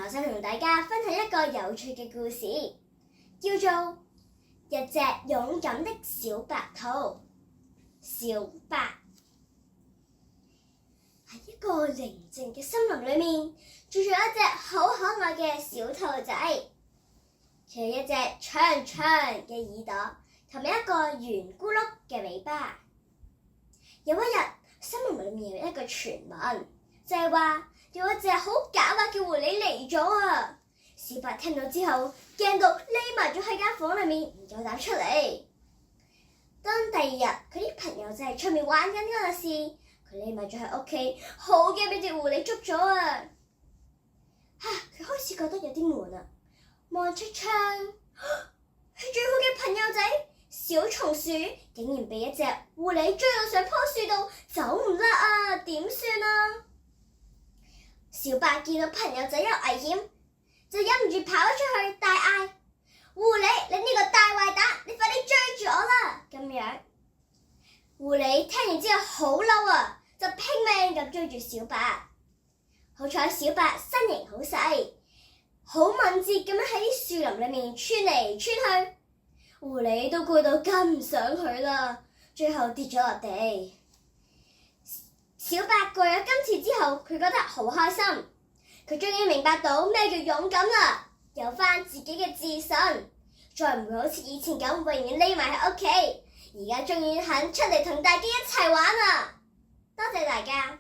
我想同大家分享一個有趣嘅故事，叫做一隻勇敢的小白兔。小白喺一個寧靜嘅森林裏面，住咗一隻好可愛嘅小兔仔。佢有一隻長長嘅耳朵，同埋一個圓咕碌嘅尾巴。有一日，森林裏面有一個傳聞，就係話有一隻好狡猾嘅狐狸嚟咗啊！小白聽到之後，驚到匿埋咗喺間房裏面，唔夠膽出嚟。當第二日佢啲朋友就喺出面玩緊嗰陣時，佢匿埋咗喺屋企，好驚俾隻狐狸捉咗啊！佢開始覺得有啲悶啊，望出窗，佢最好嘅朋友仔小松鼠竟然被一隻狐狸追到上棵樹度，走唔甩啊！點算啊？小白見到朋友仔有危險，就忍唔住跑咗出去，大嗌：狐狸，你呢個大壞蛋，你快啲追住我啦！咁樣，狐狸聽完之後好嬲啊，就拼命咁追住小白。好彩小白身形好細，好敏捷咁樣喺啲樹林裏面穿嚟穿去，狐狸都攰到跟唔上佢啦，最後跌咗落地。小白過咗今次之後，佢覺得好開心，佢終於明白到咩叫勇敢啦，有返自己嘅自信，再唔會好似以前咁永遠匿埋喺屋企，而家終於肯出嚟同大家一齊玩啦！多謝大家。